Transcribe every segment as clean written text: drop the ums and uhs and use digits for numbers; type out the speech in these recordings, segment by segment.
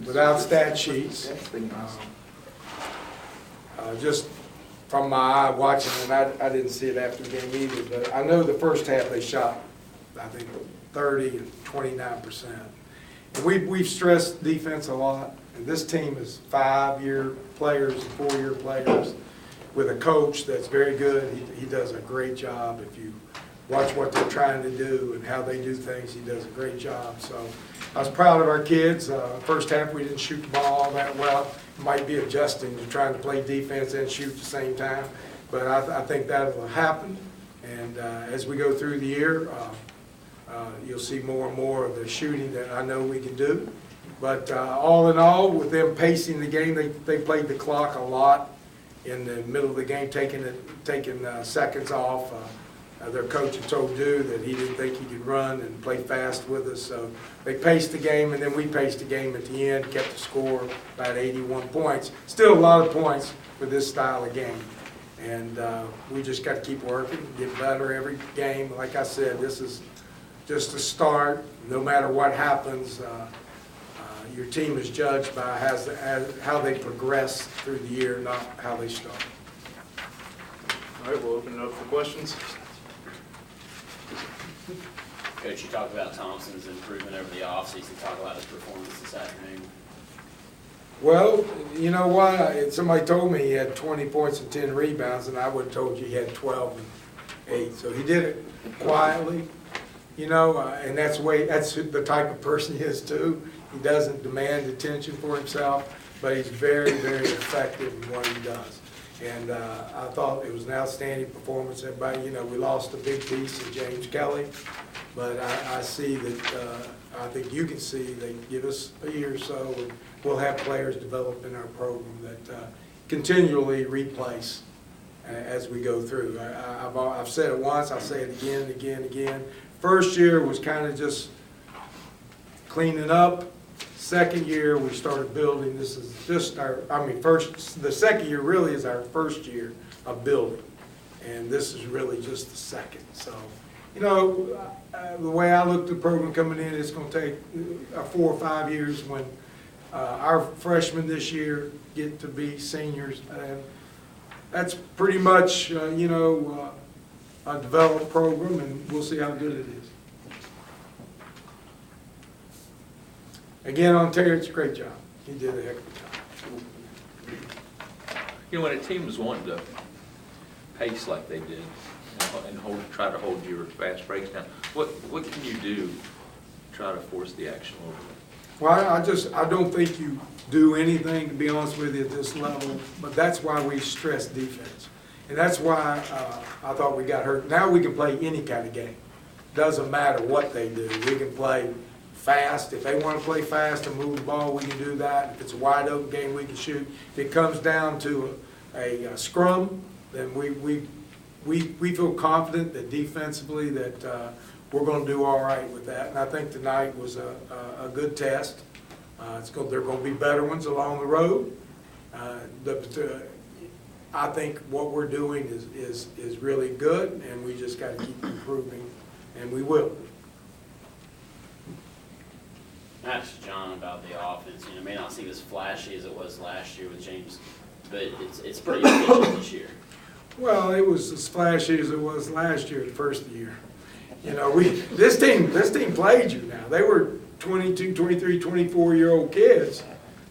without stat sheets. Just from my eye watching, and I didn't see it after the game either, but I know the first half they shot, I think, 30 and 29%. And we've stressed defense a lot, and this team is 5-year players and 4-year players with a coach that's very good. He does a great job. If you watch what they're trying to do and how they do things, he does a great job. So I was proud of our kids. First half we didn't shoot the ball all that well. Might be adjusting to trying to play defense and shoot at the same time, but I think that will happen. And as we go through the year, you'll see more and more of the shooting that I know we can do. But all in all, with them pacing the game, they played the clock a lot in the middle of the game, taking seconds off. Their coach had told Dew that he didn't think he could run and play fast with us, so they paced the game, and then we paced the game at the end, kept the score about 81 points. Still a lot of points for this style of game, and we just got to keep working, get better every game. Like I said, this is just a start. No matter what happens, your team is judged by how they progress through the year, not how they start. All right, we'll open it up for questions. Coach, you talked about Thompson's improvement over the offseason. Talk about his performance this afternoon. Well, you know what? Somebody told me he had 20 points and 10 rebounds, and I would have told you he had 12 and 8. So he did it quietly, you know, and that's the type of person he is too. He doesn't demand attention for himself, but he's very, very effective in what he does. And I thought it was an outstanding performance. Everybody, you know, we lost a big piece of James Kelly, but I see that, I think you can see they give us a year or so, and we'll have players develop in our program that continually replace as we go through. I've said it once, I'll say it again and again and again. First year was kind of just cleaning up. Second year, we started building. This is just the second year really is our first year of building. And this is really just the second. So, you know, the way I look at the program coming in, it's going to take 4 or 5 years when our freshmen this year get to be seniors. And that's pretty much, you know, a developed program, and we'll see how good it is. Again, on Terrence, great job. He did a heck of a job. You know, when a team is wanting to pace like they did and try to hold your fast breaks down, what can you do to try to force the action over? Well, I don't think you do anything, to be honest with you, at this level, but that's why we stress defense. And that's why I thought we got hurt. Now we can play any kind of game. Doesn't matter what they do. We can play fast. If they want to play fast and move the ball, we can do that. If it's a wide open game, we can shoot. If it comes down to a scrum, then we feel confident that defensively that we're going to do all right with that. And I think tonight was a good test. There are going to be better ones along the road. I think what we're doing is really good, and we just got to keep improving, and we will. I asked John about the offense. You know, it may not seem as flashy as it was last year with James, but it's pretty efficient this year. Well, it was as flashy as it was last year, the first year. You know, this team played you now. They were 22, 23, 24-year-old kids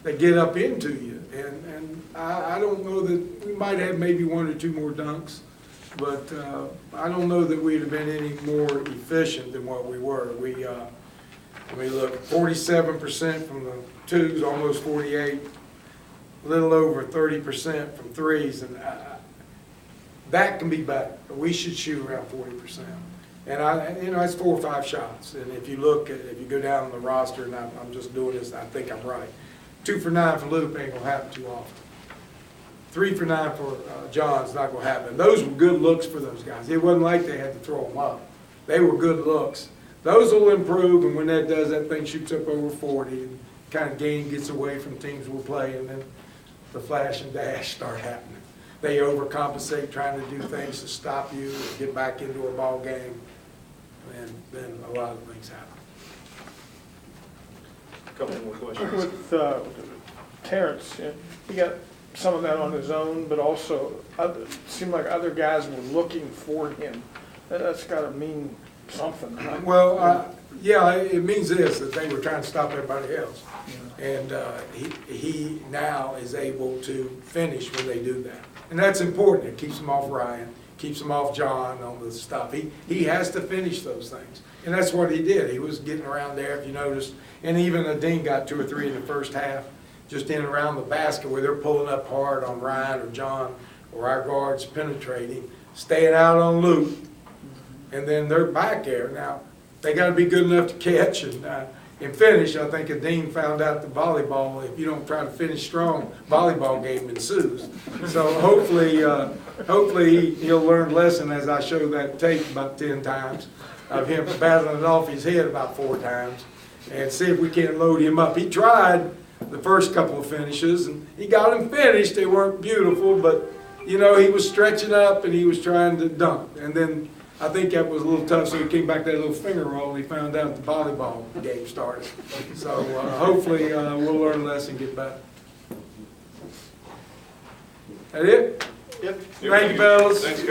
that get up into you. And I don't know that we might have maybe 1 or 2 more dunks, but I don't know that we'd have been any more efficient than what we were. We look 47% from the twos, almost 48, a little over 30% from threes, and that can be better. We should shoot around 40%. And you know, it's 4 or 5 shots. And if you go down the roster, and I'm just doing this, I think I'm right. 2 for 9 for Luke ain't gonna happen too often. 3 for 9 for John's not gonna happen. Those were good looks for those guys. It wasn't like they had to throw them up. They were good looks. Those will improve, and when that does, that thing shoots up over 40, and kind of game gets away from teams we're playing, and then the flash and dash start happening. They overcompensate trying to do things to stop you and get back into a ball game, and then a lot of things happen. couple more questions. With Terrence, he got some of that on his own, but also it seemed like other guys were looking for him. That's got to mean something, right? Well, yeah, it means this, that they were trying to stop everybody else. And he now is able to finish when they do that. And that's important. It keeps him off Ryan, keeps him off John on the stuff. He has to finish those things. And that's what he did. He was getting around there, if you noticed. And even Dean got 2 or 3 in the first half, just in and around the basket where they're pulling up hard on Ryan or John or our guards penetrating, staying out on loop. And then they're back there. Now, they got to be good enough to catch and finish. I think Dean found out the volleyball, if you don't try to finish strong, volleyball game ensues. So hopefully he'll learn a lesson as I show that tape about 10 times of him battling it off his head about 4 times and see if we can't load him up. He tried the first couple of finishes and he got them finished. They weren't beautiful, but you know, he was stretching up and he was trying to dunk. And then I think that was a little tough, so he came back that little finger roll, and he found out the volleyball game started. So hopefully we'll learn a lesson, get back. That it? Yep. Thank you, fellas. Thanks, guys.